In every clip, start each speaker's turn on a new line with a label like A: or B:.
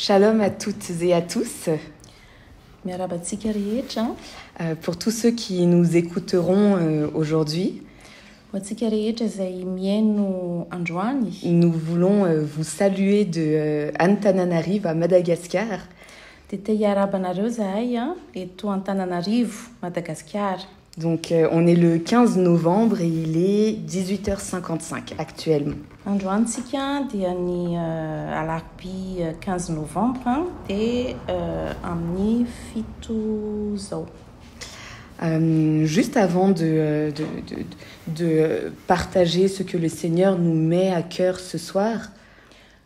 A: Shalom à toutes et à tous.
B: Miarabantsika rehetra.
A: Pour tous ceux qui nous écouteront aujourd'hui,
B: Ho antsika rehetra izay miaino androany.
A: nous voulons vous saluer de Antananarivo à Madagascar.
B: Dia te hiarabanareo zahay eto Antananarivo, Madagascar.
A: Donc on est le 15 novembre et il est 18h55 actuellement.
B: Androantsika dia ny alakby 15 novembre dia amin'ny fito zao.
A: Juste avant de partager ce que le Seigneur nous met à cœur ce soir,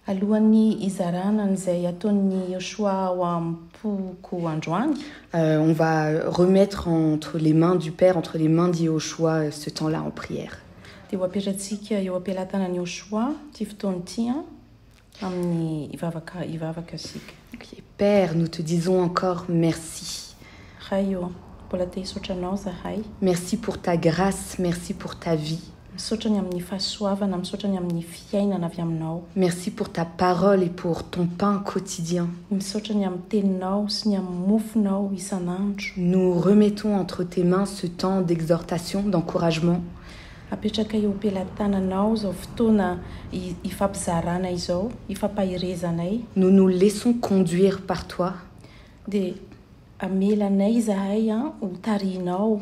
B: Alohan'ny izarana izay ataon'ny Yoshua ao am-poko androany,
A: on va remettre entre les mains du Père, entre les mains d'Yoshua, ce temps-là en prière.
B: dia ho apetratsika eo am-pelantanan'i Yoshua ty fotoana ity amin'ny ivavaka sika.
A: Ok. Père, nous te disons encore merci.
B: Ray eo mbola te hisotranao zahay.
A: Merci pour ta grâce, merci pour ta vie.
B: Misaotrany amin'ny fahasoavana, misaotrany amin'ny fiainana avy aminao.
A: Merci pour ta parole et pour ton pain quotidien.
B: Misaotrany amin'ny teninao sy ny amin'ny mofonao isan'andro.
A: Nous remettons entre tes mains ce temps d'exhortation, d'encouragement.
B: Apetraka eo am-pelantananao izao fotoana ifampizarana izao, ifampahirezanay.
A: Nous nous laissons conduire par toi.
B: Dia amelanay zahay ho tarihinao.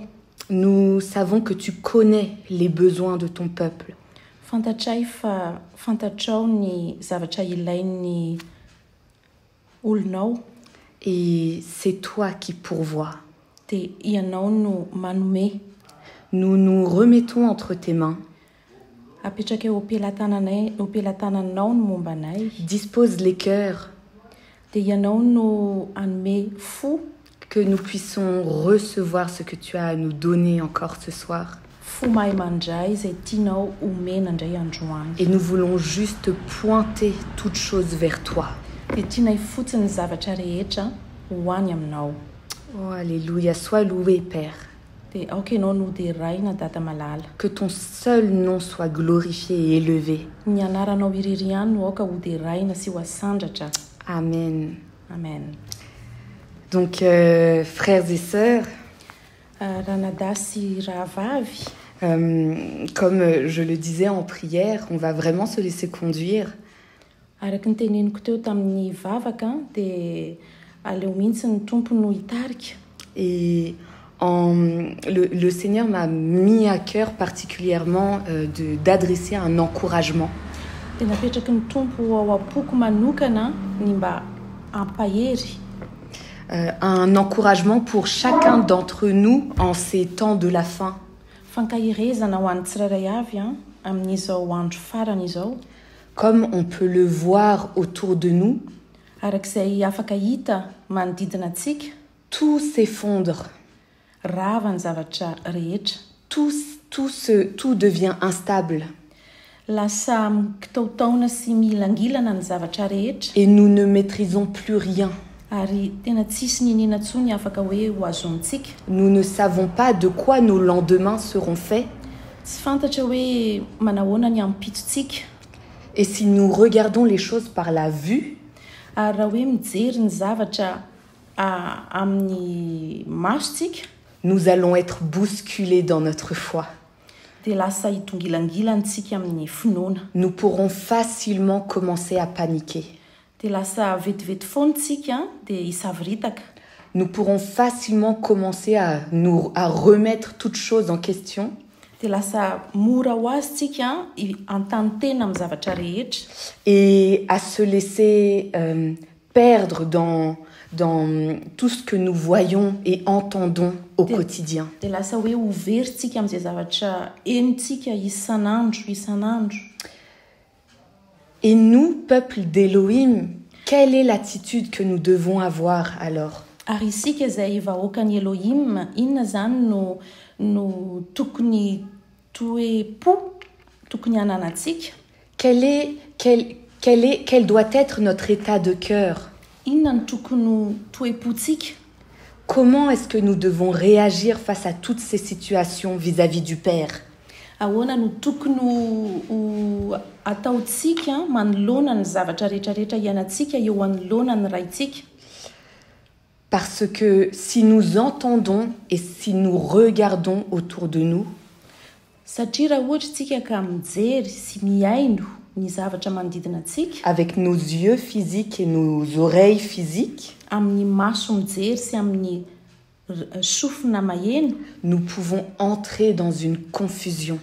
A: Nous savons que tu connais les besoins de ton peuple.
B: Fantatray fa fantatrao ny zavatra ilain'ny olonao.
A: Et c'est toi qui pourvois.
B: Dia ianao no manome.
A: Nous nous remettons entre tes mains.
B: Apetraka eo am-pelantananao no mombanay.
A: Dispose les cœurs,
B: Dia ianao no hanome fo.
A: que nous puissions recevoir ce que tu as à nous donner encore ce soir.
B: Fo mahay mandray izay tianao omena indray androany.
A: Et nous voulons juste pointer toutes choses vers toi.
B: Dia tianay fotsiny zavatra rehetra ho any aminao.
A: Oh, alléluia, sois loué, Père.
B: Dia aoka ianao no dia raina dada malala.
A: Que ton seul nom soit glorifié et élevé.
B: Ny anaranao iriry ihany no aoka ho dia raina sy ho asandratra.
A: Amen.
B: Amen.
A: Donc, frères et sœurs,
B: Ranadahy sy rahavavy,
A: comme je le disais en prière, on va vraiment se laisser conduire.
B: araka ny teneniko teo tamin'ny vavaka dia aleo mihitsy ny tompo no hitarika.
A: Et le Seigneur m'a mis à cœur particulièrement d'adresser un encouragement.
B: Dia napetraky ny tompo ao am-poko manokana ny mba ampahery.
A: Un encouragement pour chacun d'entre nous en ces temps de la fin.
B: Fankahirezana ho an'ny tsirairay avy amin'izao andro farany izao.
A: Comme on peut le voir autour de nous,
B: Arak'izay afaka hita manodidina antsika,
A: tout s'effondre,
B: rava ny zavatra rehetra.
A: tout devient instable.
B: Lasa kitaotaona sy milangilana ny zavatra rehetra.
A: Et nous ne maîtrisons plus rien.
B: Ary tena tsisy ninina ntsony afaka hoe ho azo antsika.
A: Nous ne savons pas de quoi nos lendemains seront faits.
B: Tsy fantatra hoe manahoana ny ampitsontsika.
A: Et si nous regardons les choses par la vue,
B: Ary raha hoe mijery ny zavatra amin'ny masontsika,
A: nous allons être bousculés dans notre foi.
B: dia lasa hitongilangilantsika amin'ny finoana.
A: Nous pourrons facilement commencer à paniquer.
B: Dia lasa vetivety foantsika dia hisaviritaka.
A: Nous pourrons facilement commencer à remettre toutes choses en question.
B: Dia lasa mora ho azy tsika antany tena amin'ny zavatra rehetra.
A: Et à se laisser perdre dans tout ce que nous voyons et entendons au quotidien.
B: Dia lasa hoe ho veryntsika amin'izay zavatra henontsika isan'andro.
A: Et nous, peuple d'Élohim, quelle est l'attitude que nous devons avoir alors?
B: Ary isika izay vahoakan'i Elohim, inona zany no tokony toe-po, tokony hananantsika?
A: Quel doit être notre état de cœur?
B: Inona no tokony toe-pontsika?
A: Comment est-ce que nous devons réagir face à toutes ces situations vis-à-vis du Père?
B: Ahoana no tokony ho ataontsika manoloana ny zavatra rehetrarehetra iainantsika eo anoloana ny raintsika.
A: Parce que si nous entendons et si nous regardons autour de nous,
B: satria raha ohatra tsika ka mijery sy miaino ny zavatra manodidina antsika
A: avec nos yeux physiques et nos oreilles physiques,
B: amin'ny maso mijery sy amin'ny sofina maheno,
A: nous pouvons entrer dans une confusion.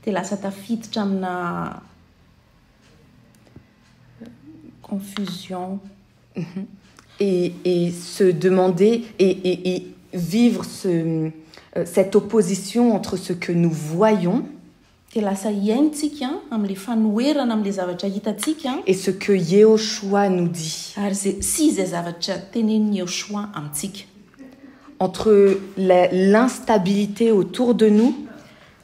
B: dia lasa tafiditra amina confusion.
A: Et se demander et vivre cette opposition entre ce que nous voyons
B: Dia lasa iaintsika amin'ilay fanoherana amin'ilay zavatra hitantsika
A: et ce que Yehoshua nous dit.
B: ary sy izay zavatra tenenin'ny Yehoshua amintsika.
A: Entre l'instabilité autour de nous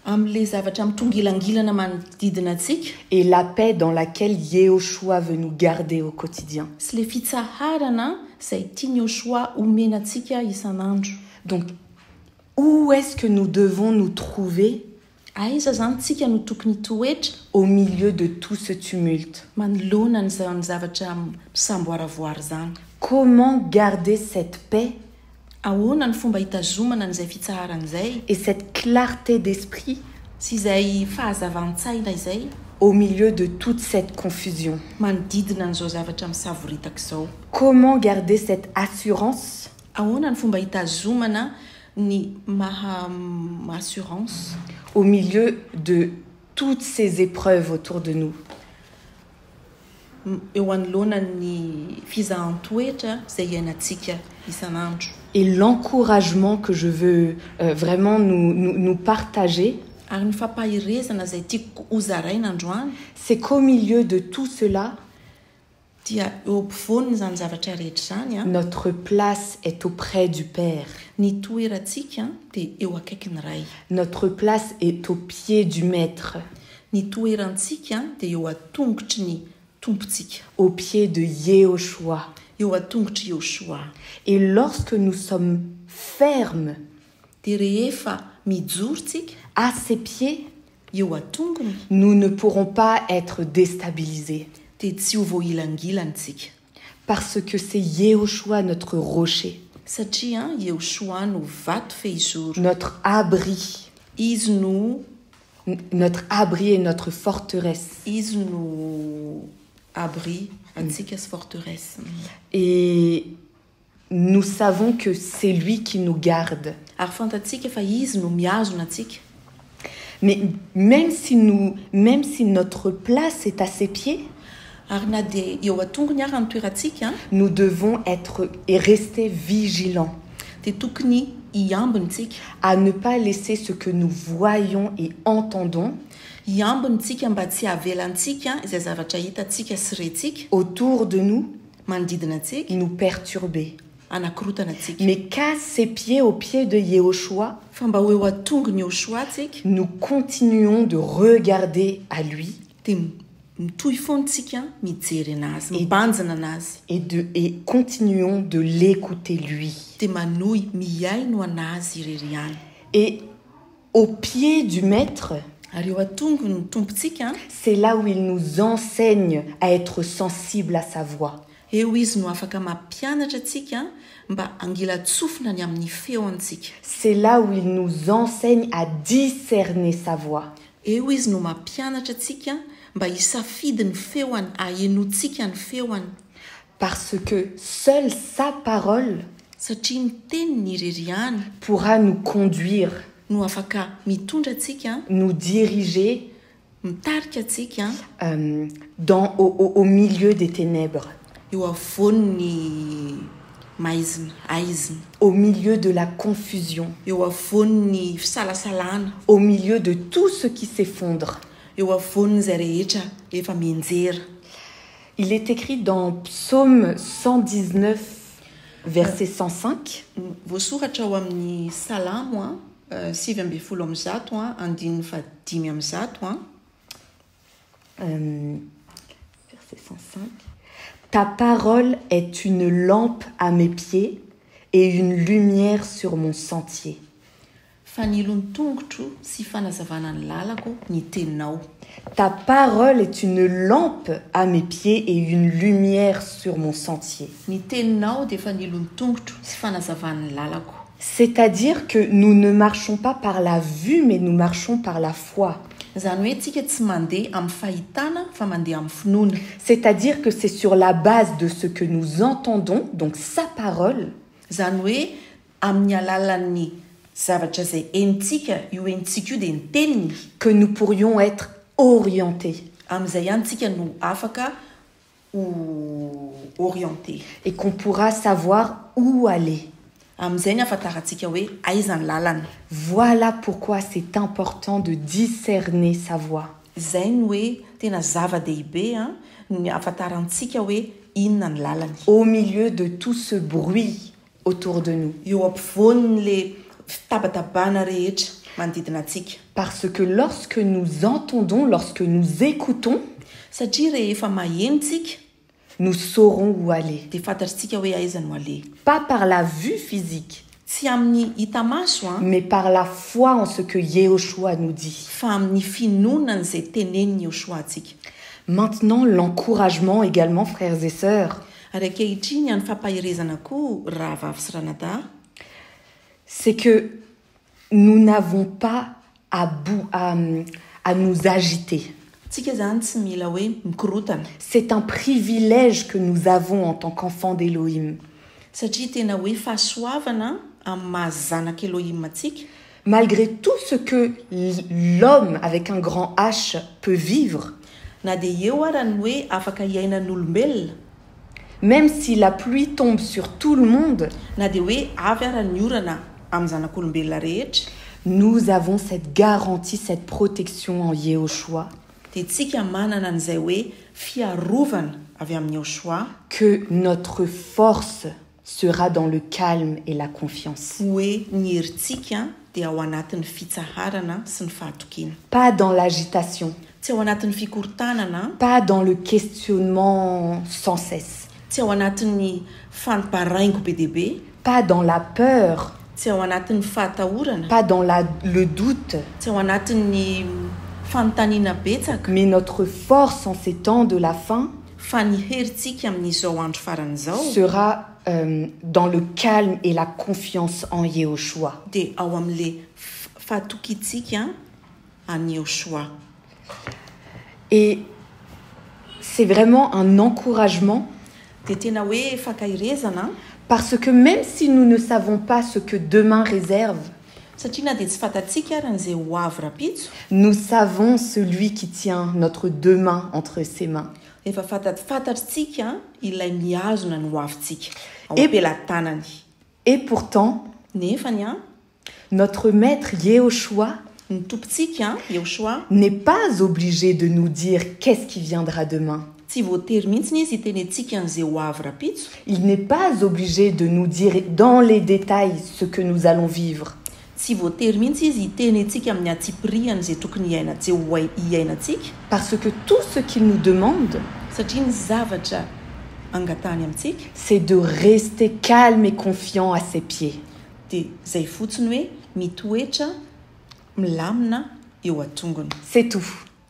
B: Amin'ilay zavatra mitongilangilana manodidina antsika
A: et la paix dans laquelle Yehoshua veut nous garder au quotidien.
B: sy ilay fitsaharana izay tiany Yehoshua omena antsika isan'andro.
A: Donc, où est-ce que nous devons nous trouver
B: Aiza zany tsika no tokony toetra
A: au milieu de tout ce tumulte?
B: manoloana ny zavatra misamboaravoary zany?
A: Comment garder cette paix
B: Ahoana ny fomba hitazomana n'izay fitsaharan'izay
A: et cette clarté d'esprit
B: sy izay fahazavan-tsaina izay
A: au milieu de toute cette confusion?
B: manodidina n'izao zavatra misavoritaka izao?
A: Comment garder cette assurance
B: Ahoana ny fomba hitazomana ny assurance
A: au milieu de toutes ces épreuves autour de nous?
B: eo anoloana ny fizahan-toetra izay iainantsika isan'andro?
A: Et l'encouragement que je veux vraiment nous partager,
B: Ary ny fampahirezana izay tiako hozaraina androany
A: c'est qu'au milieu de tout cela,
B: dia eo ampovoany zany zavatra rehetra zany
A: notre place est auprès du Père.
B: ny toerantsika dia eo akaiky ny ray.
A: Notre place est au pied du Maître,
B: Ny toerantsika dia eo atongotry ny tompontsika,
A: au pied de Yehoshua.
B: eo atongotry Yehoshua.
A: Et lorsque nous sommes fermes
B: Dia rehefa mijoro tsika
A: à ses pieds,
B: eo atongony
A: nous ne pourrons pas être déstabilisés.
B: dia tsy ho voailangilanytsika,
A: Parce que c'est Yehoshua notre rocher,
B: satria Yehoshua no vato fehizoro,
A: notre abri,
B: izy no
A: et notre forteresse.
B: izy no abri antsika sy forteresse.
A: Et nous savons que c'est lui qui nous garde.
B: Ary fantatsika fa izy no miazona antsika.
A: Mais même si notre place est à ses pieds,
B: Ary na dia eo atongony ary ny toerantsika
A: nous devons être et rester vigilants
B: dia tokony hiambintsika,
A: à ne pas laisser ce que nous voyons et entendons
B: hiambintsika mba tsy havelantsika izay zavatra hitantsika sy rentsika
A: autour de nous
B: manodidina antsika
A: nous perturber.
B: anakorotana antsika.
A: Mais qu'à ses pieds, au pied de Yehoshua,
B: Fa mba eo atongony Yehoshua antsika
A: nous continuons de regarder à lui
B: dia mitohy foantsika mijery anazy, mibanjina anazy,
A: et continuons de l'écouter lui.
B: dia manohy miaino anazy irery ihany.
A: Et au pied du Maître,
B: Ary eo atongony ny tompontsika
A: c'est là où il nous enseigne à être sensible à sa voix.
B: eo izy no afaka mampianatra antsika mba angila tsofina ny amin'ny feo antsika.
A: C'est là où il nous enseigne à discerner sa voix.
B: Eo izy no mampianatra antsika mba hisafidy ny feoany, ahenotsika ny feoany,
A: Parce que seule sa parole
B: satria ny teniny irery ihany
A: pourra nous conduire,
B: no afaka mitondra antsika,
A: nous diriger
B: mitarika antsika
A: au milieu des ténèbres,
B: eo avoan'ny maizina, aizina,
A: au milieu de la confusion,
B: eo avoan'ny fisalasalana,
A: au milieu de tout ce qui s'effondre.
B: eo avoan'izay rehetra efa mienjera.
A: Il est écrit dans Psaume 119, verset 105,
B: Voasoratra ao amin'ny salamo 7:100 1:5
A: verset 105. Ta parole est une lampe à mes pieds et une lumière sur mon sentier.
B: fanilony tongotro sy fanazavana ny lalako ny teninao.
A: Ta parole est une lampe à mes pieds et une lumière sur mon sentier.
B: Ny teninao dia fanilony tongotro sy fanazavana ny lalako.
A: C'est-à-dire que nous ne marchons pas par la vue, mais nous marchons par la foi.
B: Zany hoe tsika tsy mandeha amin'ny fahitana fa mandeha amin'ny finoana.
A: C'est-à-dire que c'est sur la base de ce que nous entendons, donc sa parole,
B: Zany hoe amin'ny alalan'ny zavatra izay henitsika, io henitsika io dia ny teniny.
A: que nous pourrions être orientés
B: Amin'izay ihany tsika no afaka orienté.
A: et qu'on pourra savoir où aller.
B: Amin'izay ny ahafantarantsika hoe aiza ny lalana.
A: Voilà pourquoi c'est important de discerner sa voix.
B: Izay ny hoe tena zava-dehibe ny ahafantarantsika hoe inona ny lalany.
A: Au milieu de tout ce bruit autour de nous.
B: Eo ampovoan'le fitabatabana rehetra manodidina antsika.
A: Parce que lorsque nous entendons, lorsque nous écoutons,
B: Satria rehefa maheno tsika
A: nous saurons où aller.
B: dia fantatritsika hoe aiza no aleha.
A: Pas par la vue physique,
B: Tsy amin'ny hita maso
A: mais par la foi en ce que Yehoshua nous dit.
B: fa amin'ny finonana izay teneniny Yehoshua antsika.
A: Maintenant, l'encouragement également, frères et sœurs,
B: Ary ankehitriny any fampahirezana koa rahavavy sy ranadahy
A: c'est que nous n'avons pas à nous agiter.
B: tsika zany tsy mila hoe mikorotana
A: C'est un privilège que nous avons en tant qu'enfants d'Élohim.
B: satria tena hoe fahasoavana amin'ny mahazanaka Elohim antsika.
A: Malgré tout ce que l'homme avec un grand H peut vivre,
B: Na dia eo ara ny hoe afaka hiainan'olombelona,
A: même si la pluie tombe sur tout le monde,
B: na dia hoe avy ara ny orana amin'ny zanak'olombelona rehetra,
A: nous avons cette garantie, cette protection en Yehoshua,
B: dia tsika manana an'izay hoe fiarovana avy amin'ny Yehoshua,
A: que notre force sera dans le calme et la confiance.
B: hoe ny herintsika dia ao anatin'ny fitsaharana sy ny fahatokiana.
A: Pas dans l'agitation,
B: Tsy ao anatin'ny fikorontanana,
A: pas dans le questionnement sans cesse,
B: tsy ao anatin'ny fanomparaingo be dia be,
A: pas dans la peur,
B: tsy ao anatin'ny fahatahorana,
A: pas dans le doute,
B: tsy ao anatin'ny fanontaniana betsaka,
A: mais notre force en ces temps de la fin
B: fa ny herintsika amin'izao andro faran'izao
A: sera dans le calme et la confiance en Yehoshua.
B: dia ao amin'le fahatokintsika an'i Yehoshua.
A: Et c'est vraiment un encouragement
B: Dia tena hoe fankahirezana
A: parce que même si nous ne savons pas ce que demain réserve,
B: satria na dia tsy fantatsika ary n'izay ho avy rapitso,
A: nous savons celui qui tient notre demain entre ses mains.
B: efa fantatritsika ilay mihazona ny ho avintsika ao
A: Et-
B: am-pelantanany.
A: Et pourtant,
B: Nefany
A: notre maître Yehoshua
B: ny tompontsika Yehoshua
A: n'est pas obligé de nous dire qu'est-ce qui viendra demain.
B: tsy voatery mihitsiny izy itenentsika an'izay ho avy rapitso.
A: Il n'est pas obligé de nous dire dans les détails ce que nous allons vivre.
B: Tsy voatery mihitsy izy itenentsika amin'ny atsipiriany izay tokony hiainantsika,
A: Parce que tout ce qu'il nous demande,
B: satria ny zavatra angatany amintsika
A: c'est de rester calme et confiant à ses pieds.
B: dia izay fotsiny hoe mitoetra milamina eo atongony.
A: C'est tout.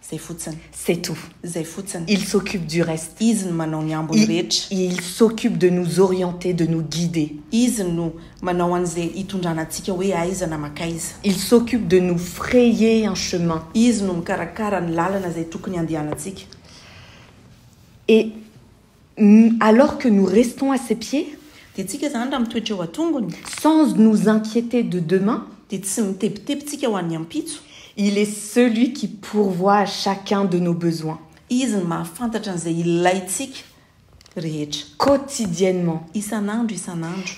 B: Izay fotsiny,
A: C'est tout.
B: izay fotsiny.
A: Il s'occupe du reste.
B: Izy no manao ny ambony rehetra.
A: Il s'occupe de nous orienter, de nous guider.
B: Izy no manao an'izay hitondrana antsika hoe aiza na makaiza.
A: Il s'occupe de nous frayer un chemin.
B: Izy no mikarakara ny lalana izay tokony handehanantsika.
A: Et alors que nous restons à ses pieds,
B: Dia tsika zany raha mitoetra eo atongony
A: sans nous inquiéter de demain,
B: dia tsy mitepitepitsika ho an'ny ampitso.
A: il est celui qui pourvoit à chacun de nos besoins
B: Izy no mahafantatra an'izay ilaintsika rehetra
A: quotidiennement.
B: isan'andro.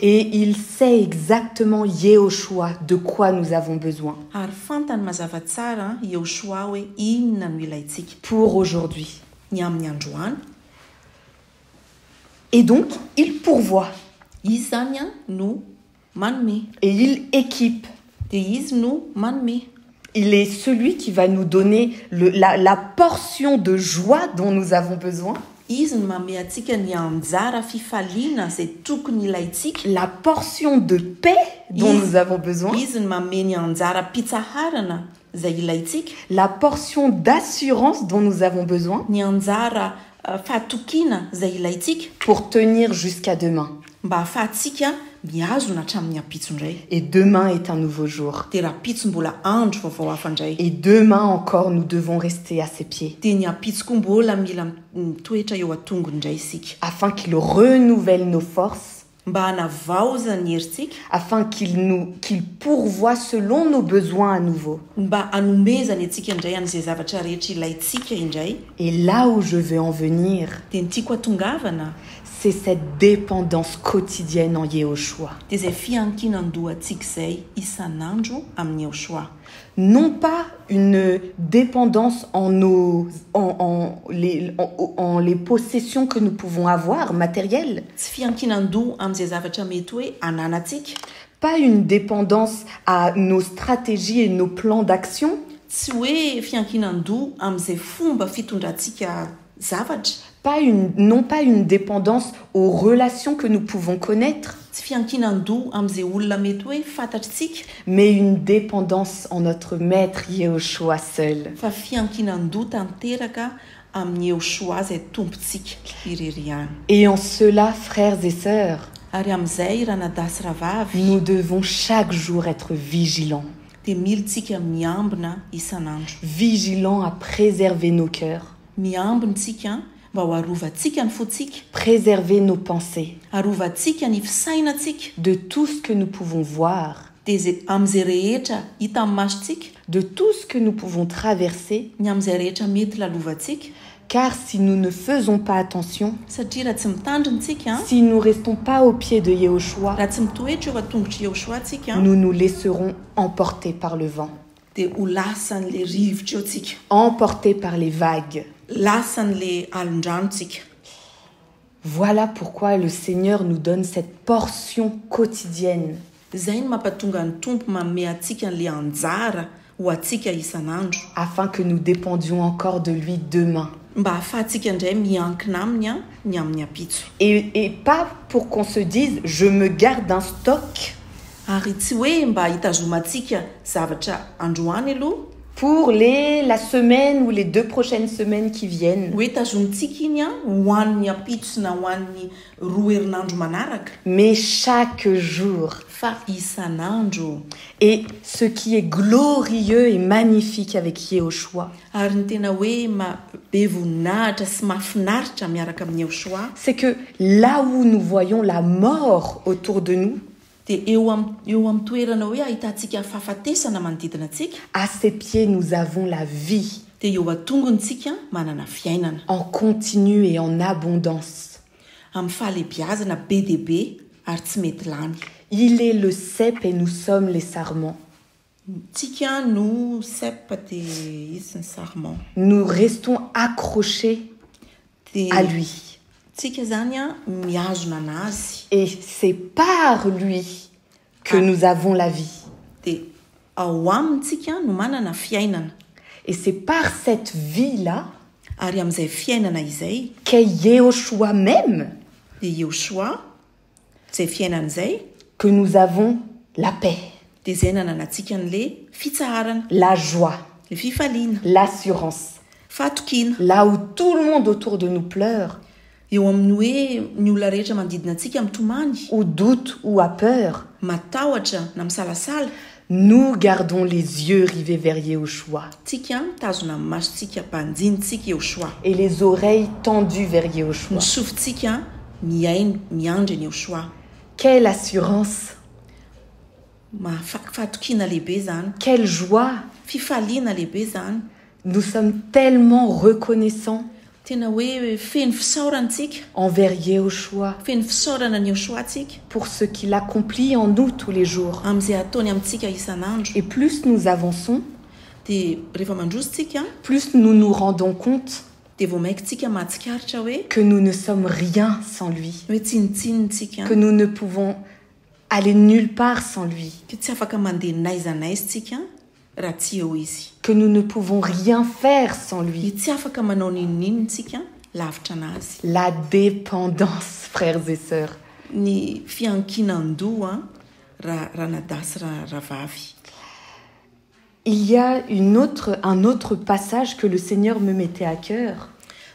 A: Et il sait exactement, Yehoshua, de quoi nous avons besoin
B: Ary fantany mazava tsara Yehoshua hoe inona no ilaintsika
A: pour aujourd'hui.
B: ny amin'ny androany.
A: Et donc, il pourvoit
B: Izy zany no manome,
A: et il équipe.
B: dia izy no manome.
A: Il est celui qui va nous donner la portion de joie dont nous avons besoin.
B: izy no manome antsika ny anjara fifaliana izay tokony ilayntsika.
A: La portion de paix dont nous avons besoin.
B: Izy no manome ny anjara pitsaharana izay ilayntsika.
A: La portion d'assurance dont nous avons besoin.
B: Ny anjara fahatokiana izay ilayntsika.
A: Pour tenir jusqu'à demain.
B: Mba ahafahantsika miazona hatramin'ny ampitso indray.
A: Et demain est un nouveau jour.
B: Dia raha ampitso mbola andro vaovao hafa indray.
A: Et demain encore, nous devons rester à ses pieds.
B: Dia ny ampitso koa mbola mila mitoetra eo atongony indray isika.
A: Afin qu'il renouvelle nos forces.
B: Mba hanavaozana ny herintsika.
A: Afin qu'il pourvoie selon nos besoins à nouveau.
B: Mba hanomezana antsika indray an'izay zavatra rehetra ilayntsika indray.
A: Et là où je veux en venir,
B: dia ny tiako hatongavana,
A: c'est cette dépendance quotidienne en Yehoshua.
B: dia izay fiankinandohantsika izay isan'andro amin'ny Yehoshua.
A: Non pas une dépendance en les possessions que nous pouvons avoir, matérielles.
B: Tsy fiankinandoha amin'izay zavatra mety hoe ananantsika.
A: Pas une dépendance à nos stratégies et nos plans d'action.
B: Tsy hoe fiankinandoha amin'izay fomba fitondrantsika zavatra.
A: Non pas une dépendance aux relations que nous pouvons connaître.
B: Tsy fiankinandoha amin'izay olona mety hoe fantatritsika.
A: Mais une dépendance en notre maître Yehoshua seul.
B: Fa fiankinandoha tanteraka amin'ny Yehoshua izay tompontsika irery ihany.
A: Et en cela, frères et sœurs,
B: Ary amin'izay ranadahy sy ravavy,
A: nous devons chaque jour être vigilants.
B: dia militsika miambina isan'andro.
A: Vigilants à préserver nos cœurs.
B: Miambintsika mba ho arovantsika ny fotsika.
A: Préserver nos pensées.
B: Arovantsika ny fisainatsika.
A: De tout ce que nous pouvons voir.
B: Dia amin'izay rehetra hita amin'ny masontsika.
A: De tout ce que nous pouvons traverser.
B: Ny amin'izay rehetra mety lalovantsika.
A: Car si nous ne faisons pas attention,
B: satria raha tsy mitandrintsika,
A: si nous ne restons pas au pied de Yehoshua,
B: raha tsy mitoetra eo atongotry Yehoshua tsika,
A: nous nous laisserons emporter par le vent.
B: Dia ho lasan'le rivotra eo tsika.
A: Emporter par les vagues.
B: Lasan'le alondranotsika.
A: Voilà pourquoi le Seigneur nous donne cette portion quotidienne.
B: Izay no mampatonga ny tompo manome antsika an'le anjara ho antsika isan'andro.
A: Afin que nous dépendions encore de lui demain.
B: Mba ahafahantsika indray miankina aminy ny amin'ny ampitso.
A: Et pas pour qu'on se dise, je me garde un stock.
B: Ary tsy hoe mba hitazomantsika zavatra androany aloha.
A: Pour la semaine ou les 2 prochaines semaines qui viennent.
B: Hoe tazomintsika iny ho an'ny ampitso na ho an'ny 2 herinandro manaraka.
A: Mais chaque jour.
B: Fa isan'andro.
A: Et ce qui est glorieux et magnifique avec Yehoshua,
B: Ary ny tena hoe be voninahitra sy mahafinaritra miaraka amin'ny Yehoshua,
A: c'est que là où nous voyons la mort autour de nous,
B: dia eo amin'ny toerana hoe ahitantsika fahafatesana manodidina antsika,
A: à ses pieds nous avons la vie.
B: dia eo atongontsika manana fiainana.
A: En continu et en abondance.
B: Amin'ny fahalebiazana be dia be ary tsy mety lany.
A: Il est le cep et nous sommes les sarments.
B: Tsika no cep dia izy ny sarment.
A: Nous restons accrochés à lui.
B: Tsika zany miazona anazy.
A: Et c'est par lui que nous avons la vie.
B: Dia ao amintsika no manana fiainana.
A: Et c'est par cette vie-là
B: Ary amin'izay fiainana izay
A: qu'est Yehoshua même
B: dia Yehoshua izay fiainana izay
A: que nous avons la paix,
B: dia izay nananantsika n'le fitsaharana,
A: la joie,
B: le fifaliana,
A: l'assurance.
B: fahatokiana.
A: Là où tout le monde autour de nous pleure,
B: Eo amin'ny hoe ny olona rehetra manodidina antsika mitomany,
A: ou doute, ou a peur,
B: matahotra na misalasala,
A: nous gardons les yeux rivés vers Yehoshua
B: tsika mitazona amin'ny masontsika mpanjinitsika Yehoshua.
A: et les oreilles tendues vers Yehoshua.
B: Ny sofintsika miandry ny Yehoshua.
A: Quelle assurance,
B: Fahatokiana lehibe zany,
A: quelle joie.
B: fifaliana lehibe zany.
A: Nous sommes tellement reconnaissants
B: Tena hoe feno fisaorantsika,
A: envers Yehoshua
B: feno fisaorana ny Yehoshua tsika
A: pour ce qu'il accomplit en nous tous les jours.
B: amin'izay ataony amintsika isan'andro.
A: Et plus nous avançons,
B: Dia rehefa mandrosotsika
A: plus nous nous rendons compte
B: dia vao maikytsika mahatsikaritra hoe
A: que nous ne sommes rien sans lui,
B: hoe tsinitsinitsika,
A: que nous ne pouvons aller nulle part sans lui,
B: ke tsy afaka mandeha naiza naizitsika raha tsy eo izy,
A: que nous ne pouvons rien faire sans
B: dia
A: lui.
B: tsy afaka manao ninonninontsika lavitra anazy.
A: La dépendance, frères et sœurs.
B: Ny fiankinan-doha raha nadasy raha vavy.
A: Il y a un autre passage que le Seigneur me mettait à cœur.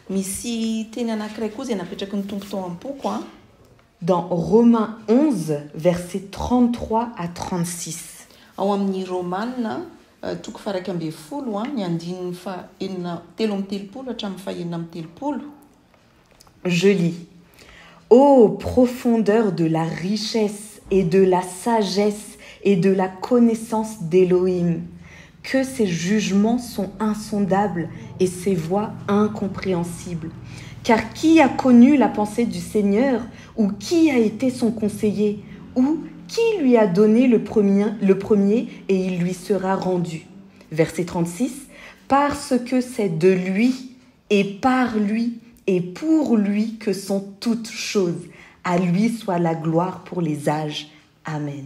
B: Misy teny anankiray koa izay napetraky ny tompo tao am-poko a.
A: Dans Romains 11, versets 33 à 36.
B: Ao amin'ny Romanina toko faha 12 ny andininy fa 3:telopolo hatramin'ny fa 4:telopolo.
A: Je lis. Ô profondeur de la richesse et de la sagesse et de la connaissance d'Élohim, que ses jugements sont insondables et ses voies incompréhensibles. Car qui a connu la pensée du Seigneur, ou qui a été son conseiller, ou qui lui a donné le premier et il lui sera rendu. Verset 36. Parce que c'est de lui et par lui et pour lui que sont toutes choses. À lui soit la gloire pour les âges. Amen.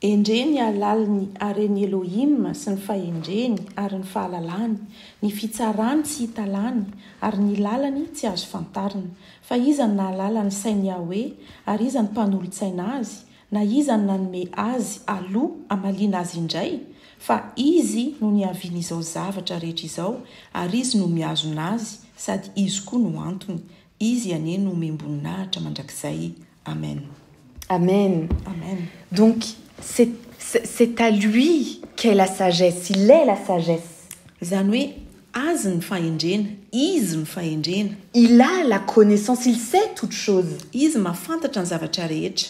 B: Endreny alaliny areny Elohim sy ny fahendreny ary ny fahalalany, ny fitsarany tsy hitalany ary ny lalany tsy azo fantarina. Fa iza ny nahalala ny sainy Yahweh ary iza ny mpanolontsaina azy, na iza ny nanome azy aloha amaliana azy indray. Fa izy no niaviana izao zavatra rehetra izao ary izy no miazona azy sady izy koa no antony. Izy ane no membonahitra mandrakizay. Amen.
A: Amen.
B: Amen.
A: Donc, c'est à lui qu'est la sagesse. Il est la sagesse.
B: Zany hoe azy ny fahendrena, izy ny fahendrena.
A: Il a la connaissance, il sait toutes choses.
B: Izy mahafantatra ny zavatra rehetra.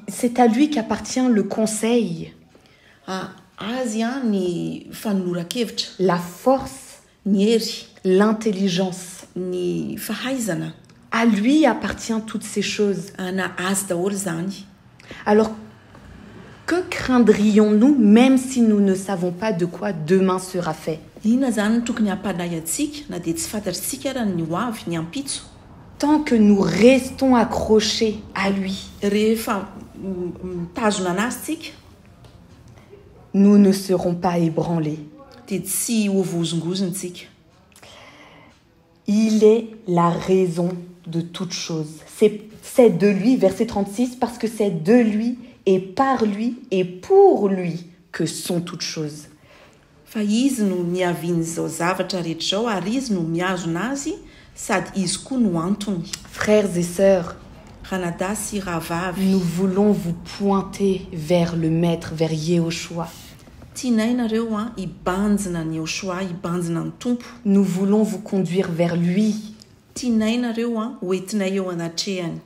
A: C'est à lui qu'appartient le conseil,
B: Azy ny fanoloran-kevitra,
A: la force,
B: ny hery,
A: l'intelligence.
B: ny fahaizana.
A: À lui appartient toutes ces choses.
B: Na azy daholo zany.
A: Alors, que craindrions-nous même si nous ne savons pas de quoi demain sera fait?
B: Inona zany no tokony hampanahy atsika na dia tsy fantatritsika raha ny ho avy ny ampitso.
A: Tant que nous restons accrochés à lui,
B: Rehefa mitazona anazy tsika
A: nous ne serons pas ébranlés.
B: dia tsy hovozongozona tsika.
A: Il est la raison de toutes choses. C'est de lui, verset 36, parce que c'est de lui et par lui et pour lui que sont toutes choses.
B: Fa izy no niaviany zao zavatra rehetra zao ary izy no miazona azy sady izy koa no antony.
A: Frères et sœurs,
B: Ranadahy sy rahavavy,
A: nous voulons vous pointer vers le Maître, vers Yehoshua.
B: tianay nareo hibanjina ny Yehoshua, hibanjina ny tompo.
A: Nous voulons vous conduire vers lui.
B: Tianay nareo hoentinay eo anatrehany.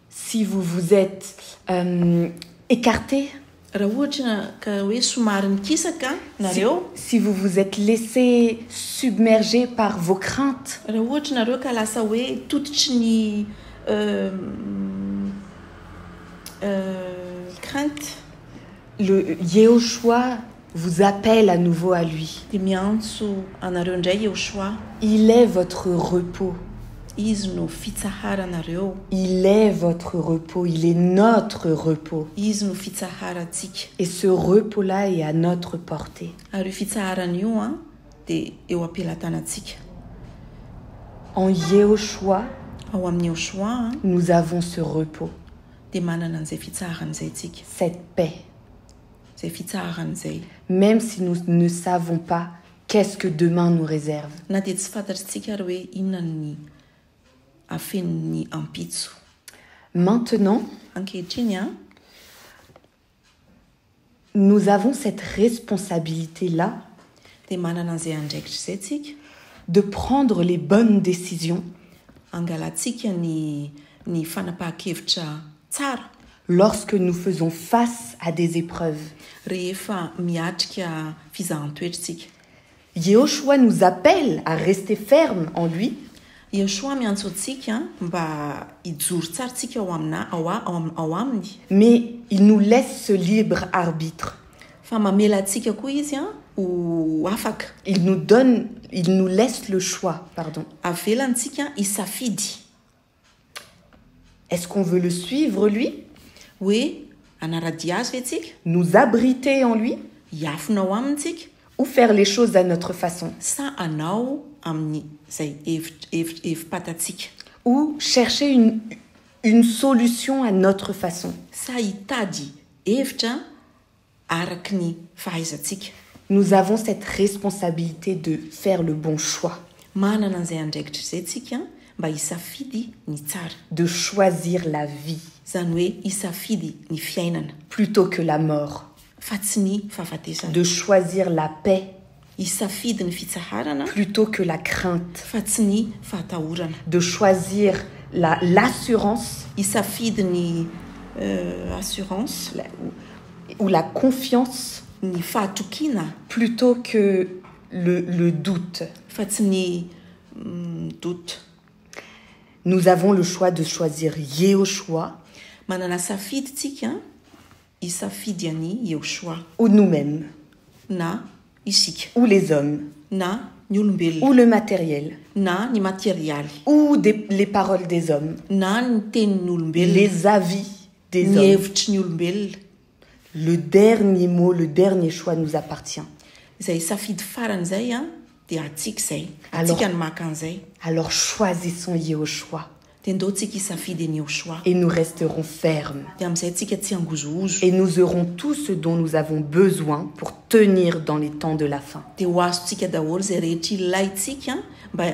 A: Si vous vous êtes écarté,
B: Raha ohatra ka hoe somary nikisaka nareo,
A: si vous vous êtes laissé submerger par vos craintes,
B: raha ohatra nareo ka lasa hoe tototry ny crainte,
A: le Yehoshua vous appelle à nouveau à lui.
B: dia miantso anareo indray Yehoshua.
A: Il est votre repos.
B: Izy no fitsaharanareo.
A: Il est votre repos. Il est notre repos.
B: Izy no fitsaharantsika.
A: Et ce repos-là est à notre portée.
B: Ary io fitsaharan'io dia eo am-pelatanantsika.
A: En Yehoshua,
B: Ao amin'ny Yehoshua
A: nous avons ce repos,
B: dia manana an'izay fitsaharan'izay tsika.
A: cette paix.
B: Izay fitsaharan'izay.
A: Même si nous ne savons pas qu'est-ce que demain nous réserve.
B: Na dia tsy fantatritsika ary hoe inona ny afen'ny ampitso.
A: Maintenant,
B: Ankehitriny
A: nous avons cette responsabilité-là
B: dia manana an'izay andraikitra izay tsika,
A: de prendre les bonnes décisions
B: angalatsika ny fanapahan-kevitra tsara
A: lorsque nous faisons face à des épreuves.
B: rehefa miatrika fizahan-toetritsika.
A: Yehoshua nous appelle à rester ferme en lui,
B: Yehoshua miantso antsika mba hijoro tsara tsika ao aminy,
A: mais il nous laisse ce libre arbitre.
B: fa mamela antsika koa izy ho afaka.
A: Il nous laisse le choix, pardon.
B: Avelantsika hisafidy.
A: Est-ce qu'on veut le suivre lui,
B: Hoe anaradia azy ve tsika,
A: nous abriter en lui,
B: hiafina ao amintsika,
A: ou faire les choses à notre façon,
B: sa anao amin'ny zay hevim-patatsika,
A: ou chercher une solution à notre façon.
B: sa hitady hevitra araky ny fahaizantsika.
A: Nous avons cette responsabilité de faire le bon choix,
B: manana an'izay andraikitra izay tsika mba hisafidy ny tsara,
A: de choisir la vie
B: zany hoe hisafidy ny fiainana
A: plutôt que la mort,
B: fa tsy ny fahafatesana,
A: de choisir la paix
B: hisafidy ny fitsaharana
A: plutôt que la crainte,
B: fa tsy ny fahatahorana,
A: de choisir l'assurance
B: hisafidy ny assurance
A: ou la confiance
B: ny fahatokiana
A: plutôt que le doute.
B: fa tsy ny doute.
A: Nous avons le choix de choisir Yehoshua
B: manana safidy tsika hisafidy any Yehoshua
A: ou nous-mêmes,
B: na isika,
A: ou les hommes,
B: na ny olombelona,
A: ou le matériel,
B: na ny matérialy,
A: ou les paroles des hommes,
B: na ny tenin'ny olombelona,
A: les avis des
B: ny
A: hommes.
B: hevitry ny olombelona.
A: Le dernier mot, le dernier choix nous appartient.
B: Zay safidy farany zay dia atsika zay,
A: Alors-
B: atsika ny maka an'izay,
A: Alors choisissons Yehoshua
B: dia ndao tsika hisafidy ny Yehoshua,
A: et nous resterons fermes.
B: dia amin'izay tsika tsy hangozohozo,
A: Et nous aurons tout ce dont nous avons besoin pour tenir dans les temps de la fin.
B: dia ho azontsika daholo zay rehetra ilayntsika mba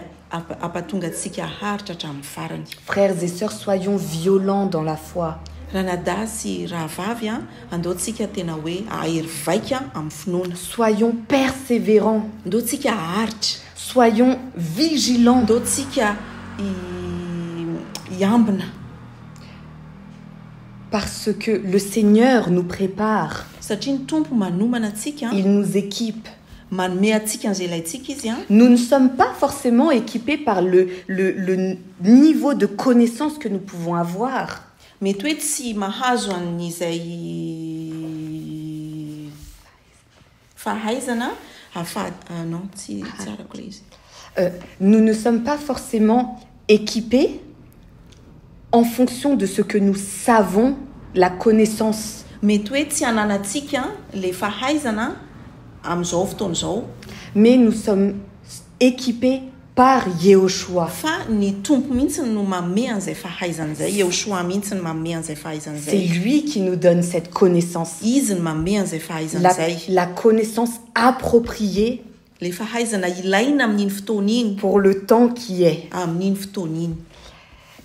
B: ampatonga antsika haharitra hatramin'ny farany.
A: Frères et sœurs, soyons violents dans la foi.
B: Ranadahy sy rahavavy andao tsika tena hoe ahery vaika amin'ny finoana,
A: Soyons persévérants.
B: ndao tsika haharitra,
A: Soyons vigilants.
B: ndao tsika hiambina,
A: Parce que le Seigneur nous prépare.
B: satria ny tompo manomana atsika,
A: Il nous équipe.
B: manome atsika an'izay ilayntsika izy
A: Nous ne sommes pas forcément équipés par le niveau de connaissance que nous pouvons avoir.
B: mety hoe tsy mahazo an'izay fahaizana non tsy arako le izy,
A: Nous ne sommes pas forcément équipés en fonction de ce que nous savons, la connaissance.
B: mety hoe tsy ananantsika le fahaizana amin'izao fotoana izao,
A: Mais nous sommes équipés par Yehoshua.
B: fa ny tompo mihitsy no manome an'izay fahaizan'izay, Yehoshua mihitsy no manome an'izay fahaizan'izay,
A: C'est lui qui nous donne cette connaissance.
B: izy no manome an'izay fahaizan'izay,
A: La connaissance appropriée
B: le fahaizana ilaina amin'iny fotoana iny,
A: pour le temps qui est.
B: amin'iny fotoana iny.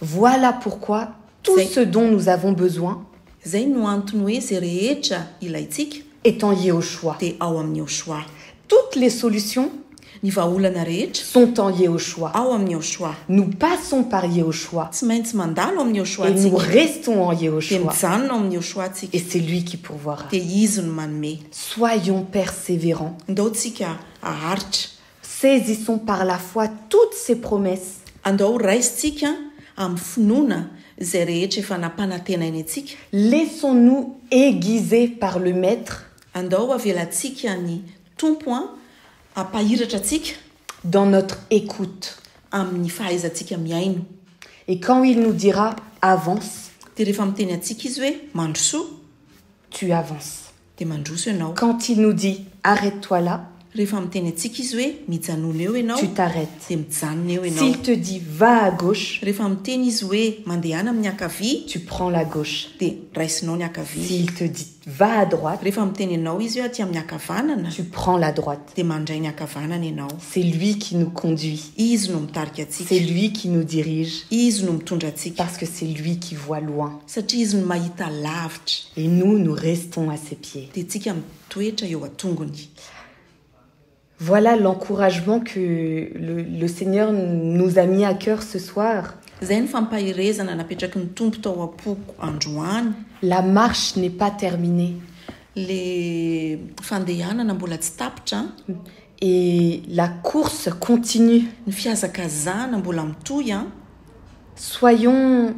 A: Voilà pourquoi tout ce dont nous avons besoin
B: Zay no antony hoe zay rehetra ilayntsika
A: est en Yehoshua.
B: dia ao amin'ny Yehoshua.
A: Toutes les solutions
B: Ny vahaolana rehetra
A: sont en Yehoshua.
B: ao amin'ny Yehoshua.
A: Nous passons par Yehoshua
B: Tsy maintsy mandalo amin'ny Yehoshua
A: et nous
B: tsika,
A: restons en
B: dia
A: Yehoshua.
B: mijanona ao amin'ny Yehoshua tsika,
A: Et c'est lui qui pourvoira.
B: dia izy no manome.
A: Soyons persévérants.
B: Andao tsika haharitra,
A: Saisissons par la foi toutes ces promesses
B: andao raisitsika amin'ny finoana zay rehetra efa nampanantenainy atsika,
A: Laissons-nous aiguiser par le Maître
B: andao avelatsika ny tompo ampahiratra atsika
A: dans notre écoute.
B: amin'ny fahaizantsika miaino.
A: Et quand il nous dira « avance
B: Dia rehefa miteny atsika izy hoe mandroso, »
A: tu avances.
B: dia mandroso ianao.
A: Quand il nous dit « arrête-toi là
B: Rehefa miteny atsika izy hoe mijanona eo ianao,
A: tu t'arrêtes.
B: dia mijanona eo ianao.
A: S'il te dit « va à gauche
B: Rehefa miteny izy hoe mandehana amin'ny ankavia,
A: tu prends la gauche.
B: dia raisinao ny ankavia.
A: S'il te dit « va à droite
B: Rehefa miteny ianao izy hoe aty amin'ny ankavanana,
A: tu prends la droite.
B: dia mandray ny ankavanana ianao.
A: C'est lui qui nous conduit.
B: Izy no mitarika atsika,
A: C'est lui qui nous dirige
B: izy no mitondra atsika,
A: parce que c'est lui qui voit loin.
B: satria izy no mahita lavitra,
A: Et nous restons à ses pieds.
B: dia tsika mitoetra eo atongony.
A: Voilà l'encouragement que le Seigneur nous a mis à cœur ce soir.
B: Zay ny fampahirezana napetraky ny tompo tao am-poko androany.
A: La marche n'est pas terminée.
B: Le fandehanana mbola tsy tapitra,
A: Et la course continue.
B: ny fiazakazana mbola mitohy.
A: Soyons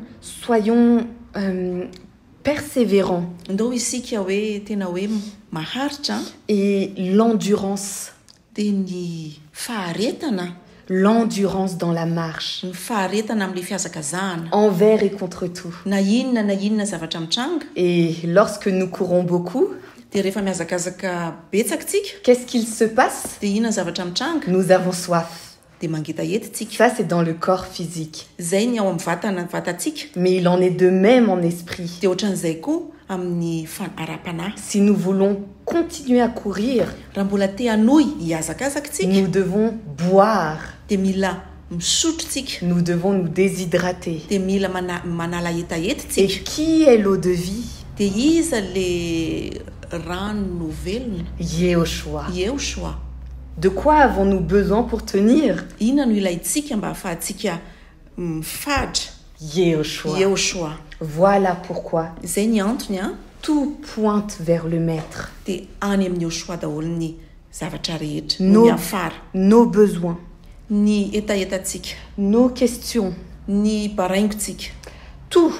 A: persévérants.
B: Ndao isika hoe tena hoe maharitra,
A: Et l'endurance.
B: dia ny faharetana,
A: L'endurance dans la marche.
B: ny faharetana amin'le fiazakazana,
A: Envers et contre tout.
B: na inona zavatra mitranga.
A: Et lorsque nous courons beaucoup,
B: dia rehefa miazakazaka betsaka tsika
A: qu'est-ce qu'il se passe?
B: dia inona zavatra mitranga
A: Nous avons soif.
B: dia mangita etitsika.
A: Ça, c'est dans le corps physique.
B: Zay ny ao amin'ny vatantsika.
A: Mais il en est de même en esprit.
B: Dia ohatran'izay koa amin'ny ara-panahy.
A: Si nous voulons continuer à courir,
B: raha mbola te hanohy hiazakazaka tsika
A: nous devons boire.
B: dia mila misotro tsika
A: Nous devons nous déshydrater.
B: dia mila manala hetaheta
A: Et
B: tsika.
A: qui est l'eau de vie?
B: dia iza le rano velona?
A: Yehoshua.
B: Yehoshua.
A: De quoi avons-nous besoin pour tenir?
B: Inona no ilayntsika mba ahafahantsika mifatra?
A: Yehoshua.
B: Yehoshua.
A: Voilà pourquoi
B: Zay ny antony a
A: tout pointe vers le Maître.
B: dia any amin'ny Yehoshua daholo ny zavatra rehetra.
A: Nos-
B: Ny afara,
A: Nos besoins,
B: ny etahetantsika,
A: nos questions,
B: ny baraingotsika,
A: tout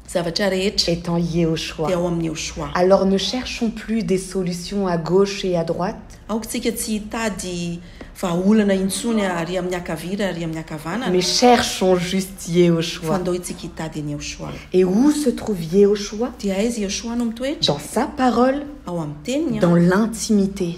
B: zavatra rehetra
A: est en Yehoshua.
B: dia ao amin'ny Yehoshua.
A: Alors ne cherchons plus des solutions à gauche et à droite,
B: Aokotsika tsy hitady vahaolana intsony ary amin'ny akavira ary amin'ny akavanana
A: mais cherchons juste
B: fa
A: Yehoshua.
B: andao itsika hitady any Yehoshua.
A: Et où se trouve Yehoshua?
B: Dia aiza Yehoshua no mitoetra?
A: Dans sa parole,
B: Ao amin'ny teniny,
A: dans l'intimité.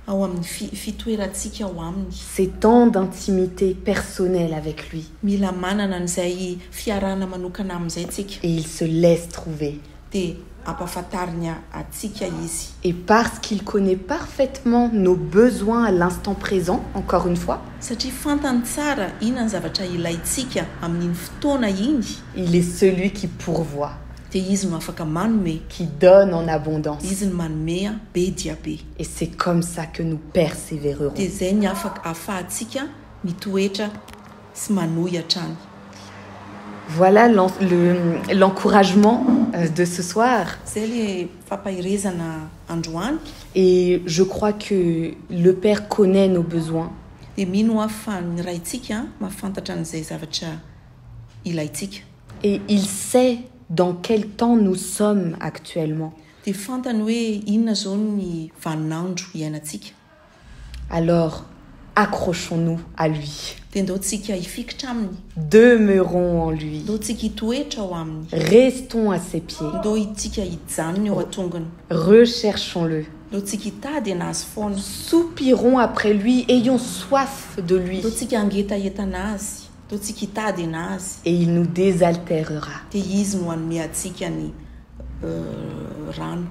B: ao amin'ny fitoerantsika ao aminy.
A: Ces temps d'intimité personnelle avec lui.
B: Mila manana an'izay fiarahana manokana amin'izay tsika
A: Et il se laisse trouver.
B: dia ampahafantariny atsika izy.
A: Et parce qu'il connaît parfaitement nos besoins à l'instant présent, encore une fois,
B: Satria fantany tsara inona ny zavatra ilayntsika amin'iny fotoana iny
A: il est celui qui pourvoit,
B: dia izy no afaka manome.
A: qui donne en abondance.
B: Izy no manome be dia be.
A: Et c'est comme ça que nous persévérerons.
B: Dia zay ny ahafahantsika mitoetra sy manohy hatrany.
A: Voilà l'encouragement de ce soir.
B: Zay le fampahirezana androany.
A: Et je crois que le Père connaît nos besoins.
B: Dia mino aho fa ny raintsika mahafantatra an'izay zavatra ilayntsika.
A: Et il sait dans quel temps nous sommes actuellement.
B: Dia fantany hoe inona zao ny vaninandro iainantsika.
A: Alors, accrochons-nous à lui.
B: Dia ndao tsika hifikitra aminy.
A: Demeurons en lui.
B: Ndao tsika hitoetra ao aminy.
A: Restons à ses pieds.
B: Ndao tsika hijanona eo atongony.
A: Recherchons-le.
B: Ndao tsika hitady anazy foana.
A: Soupirons après lui. Ayons soif de lui.
B: Ndao tsika angetahetana azy. Ndao tsika hitady anazy.
A: Et il nous désaltérera.
B: Dia izy no hanome antsika ny rano.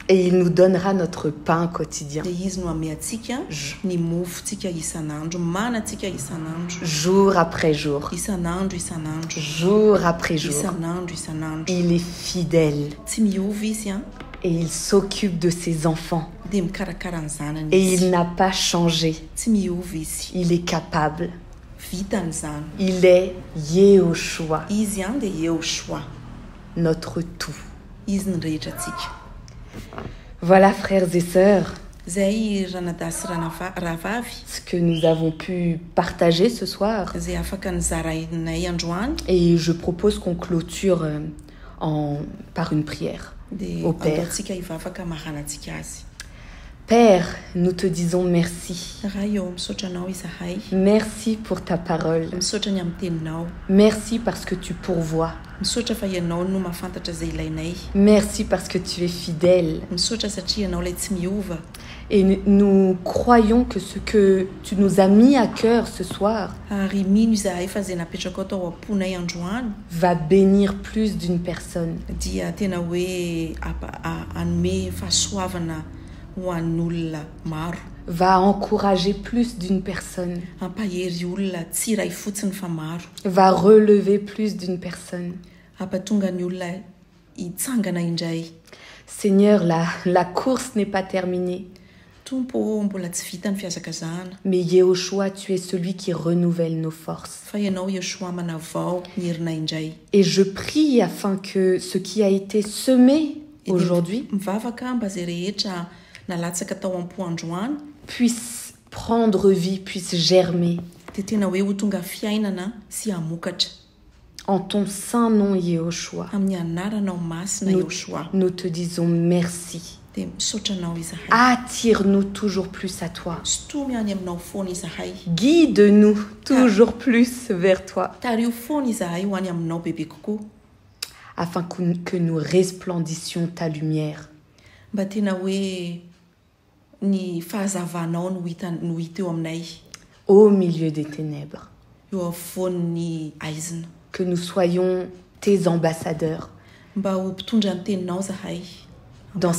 A: Et il nous donnera notre pain quotidien.
B: Dia izy no hanome antsika ny mofontsika isan'andro, manantsika isan'andro.
A: Jour après jour.
B: Isan'andro, isan'andro.
A: Jour après jour.
B: Isan'andro, isan'andro.
A: Il est fidèle.
B: Tsy miova izy a.
A: Et il s'occupe de ses enfants.
B: Dia mikarakara ny zanany
A: Et
B: izy.
A: il n'a pas changé.
B: Tsy miova izy.
A: Il est capable.
B: Vitany zany.
A: Il est Yehoshua,
B: Izy a dia Yehoshua.
A: notre tout.
B: Izy ny rehetratsika.
A: Voilà, frères et sœurs,
B: Zay ranadasy rahavavy
A: ce que nous avons pu partager ce soir.
B: zay afaka nizarainay androany.
A: Et je propose qu'on clôture par une prière.
B: Dia
A: Au Père.
B: andaontsika hivavaka maranantsika azy.
A: Père, nous te disons merci.
B: Raha eo misaotra anao izahay.
A: Merci pour ta parole.
B: Misaotra ny amin'ny teninao.
A: Merci parce que tu pourvois.
B: Misaotra fa ianao no mahafantatra zay ilainay.
A: Merci parce que tu es fidèle.
B: Misaotra satria ianao ilay tsy miova.
A: Et nous croyons que ce que tu nous as mis à cœur ce soir
B: Ary mino izahay fa zay napetraka ao tao am-ponay androany
A: va bénir plus d'une personne.
B: dia tena hoe hanome fahasoavana ho an'olona maro.
A: Va encourager plus d'une personne.
B: Hampahery olona tsy iray fotsiny fa maro.
A: Va relever plus d'une personne.
B: Hampatonga ny olona hitsangana indray.
A: Seigneur, la course n'est pas terminée.
B: Tompo mbola tsy vita ny fiazakazahana.
A: Mais Yehoshua, tu es celui qui renouvelle nos forces.
B: Fa ianao Yehoshua manavao ny herinay indray.
A: Et je prie afin que ce qui a été semé aujourd'hui
B: Mivavaka mba zay rehetra nalatsaka tao am-poandroany
A: puisse prendre vie, puisse germer.
B: dia tena hoe ho tonga fiainana sy hamokatra.
A: En ton saint nom, Yehoshua,
B: Amin'ny anaranao masina Yehoshua.
A: nous te disons merci.
B: Dia misaotra anao izahay.
A: Attire-nous toujours plus à toi.
B: Sotomy any aminao foana izahay.
A: Guide-nous toujours plus vers toi,
B: Tario foana izahay ho any aminao bebe kokoa.
A: afin que nous resplendissions ta lumière.
B: mba tena hoe ny fahazavanao no hita eo aminay
A: au milieu des ténèbres.
B: eo afovoan'ny aizina.
A: Que nous soyons tes ambassadeurs
B: Mba ho mpitondra ny teninao zahay,
A: dans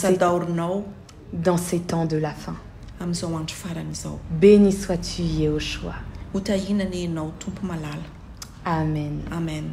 A: ces temps de la fin.
B: Amin'izao andro farany izao.
A: Béni sois-tu, Yehoshua.
B: Ho tahinana ianao, Tompo malala.
A: Amen.
B: Amen.